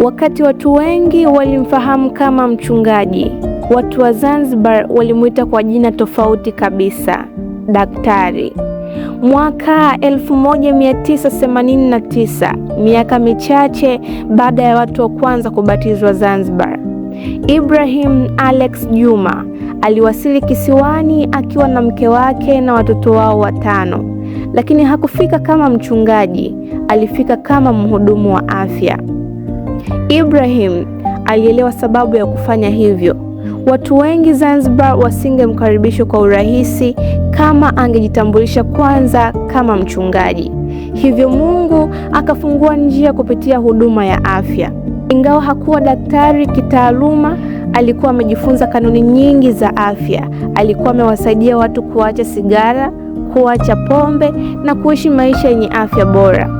Wakati watu wengi walimfahamu kama mchungaji, watu wa Zanzibar walimuita kwa jina tofauti kabisa, daktari. Mwaka 1989, miaka michache baada ya watu wa kwanza kubatizwa Zanzibar, Ibrahim Alex Juma aliwasili kisiwani akiwa na mke wake na watoto wao 5, lakini hakufika kama mchungaji, alifika kama mhudumu wa afya. Ibrahim alielewa sababu ya kufanya hivyo. Watu wengi Zanzibar wasingemkaribishwa kwa urahisi kama angejitambulisha kwanza kama mchungaji. Hivyo Mungu akafungua njia kupitia huduma ya afya. Ingawa hakuwa daktari kitaaluma, alikuwa amejifunza kanuni nyingi za afya. Alikuwa amewasaidia watu kuacha sigara, kuacha pombe na kuishi maisha yenye afya bora.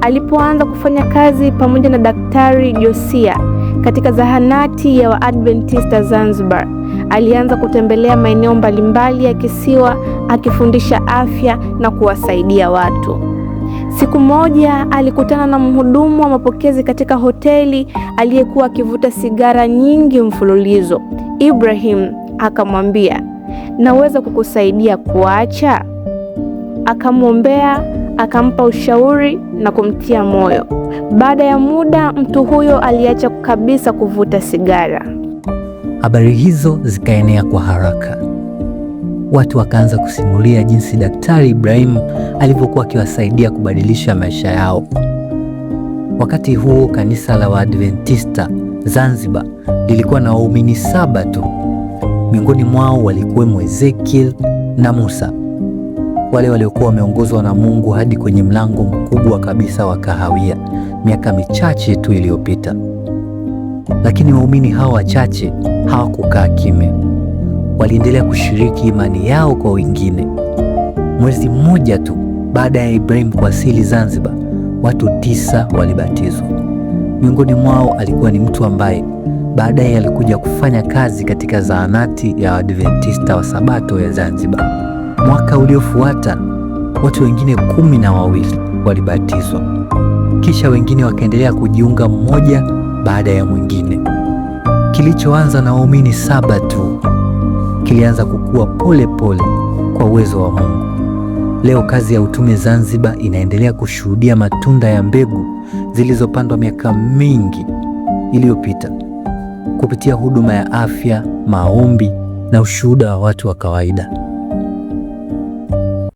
Alipoanza kufanya kazi pamoja na Daktari Josia katika zahanati ya Waadventista Zanzibar, alianza kutembelea maeneo mbalimbali ya kisiwa akifundisha afya na kuwasaidia watu. Siku moja alikutana na mhudumu wa mapokezi katika hoteli aliyekuwa akivuta sigara nyingi mfululizo. Ibrahim akamwambia, "Naweza kukusaidia kuacha?" Akamwombea, akampa ushauri na kumtia moyo. Baada ya muda, mtu huyo aliacha kabisa kuvuta sigara. Habari hizo zikaenea kwa haraka. Watu wakaanza kusimulia jinsi Daktari Ibrahim alivyokuwa akiwasaidia kubadilisha maisha yao. Wakati huo kanisa la Waadventista Zanzibar lilikuwa na waumini 7 tu. Miongoni mwao walikuwemo Ezekiel na Musa, wale waliokuwa wameongozwa na Mungu hadi kwenye mlango mkubwa kabisa wa kahawia miaka michache tu iliyopita. Lakini waumini hao wachache hawakukaa kimya. Waliendelea kushiriki imani yao kwa wengine. Mwezi mmoja tu baada ya Ibrahim kuwasili Zanzibar, watu 9 walibatizwa. Miongoni mwao alikuwa ni mtu ambaye baadaye alikuja kufanya kazi katika zahanati ya Waadventista wa Sabato ya Zanzibar. Mwaka uliofuata watu wengine 12 walibatizwa. Kisha wengine wakaendelea kujiunga mmoja baada ya mwingine. Kilichoanza na waumini 7 tu kilianza kukua pole pole kwa uwezo wa Mungu. Leo kazi ya utume Zanzibar inaendelea kushuhudia matunda ya mbegu zilizopandwa miaka mingi iliyopita kupitia huduma ya afya, maombi na ushuhuda wa watu wa kawaida.